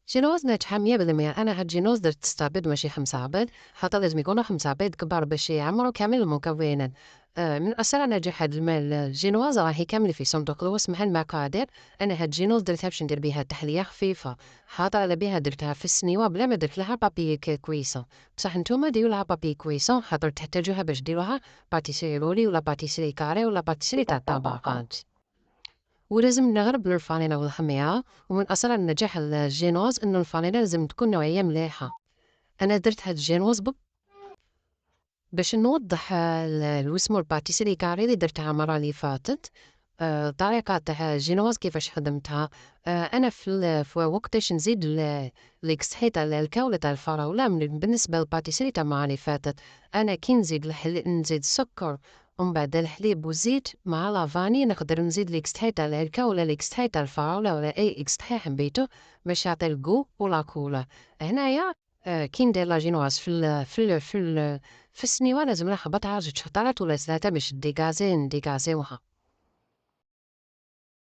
جينوز ناجحة 100%. أنا هاد جينوز درت 6 بيض ماشي 5 بيض، خاطر لازم يكونو 5 بيض كبار باش يعمرو كامل المكونات. من أسرع نجاح هاد الجينواز راهي كاملة في صندوق الوصف مع المقادير. أنا هاد جينوز درتها باش ندير بيها تحلية خفيفة، خاطر على بيها درتها في السنيوة بلا ما درت لها بابي كويسون. بصح نتوما ديروا لها بابي كويسون خاطر تحتاجوها باش ديروها باتيسيري رولي ولا باتيسيري كاري ولا باتيسيري تاع الطبقات. ولازم نغربلو الفانيلا والخميرة. ومن أسرار نجاح الجينوز إنو الفانيلا لازم تكون نوعية مليحة. أنا درت هاد الجينوز باش نوضح الوسمو الباتيسيري كاري اللي درتها المرة اللي فاتت. الطريقة تاع الجينوز كيفاش خدمتها. أنا في وقتاش نزيد الإكستري تاع الكاولا تاع الفراولة بالنسبة للباتيسيري تاع المرة اللي فاتت. أنا كي نزيد نزيد السكر ومن بعد الحليب والزيت مع لافاني نقدر نزيد الإكستري تاع الكاو ولا الإكستري تاع الفراولة ولا أي إكستري حبيتو باش يعطي الجو ولا كولا. هنايا كي ندير لا جينواز في السنيوة لازم نخبطها 2 شطرات ولا 3 باش نديكازيوها.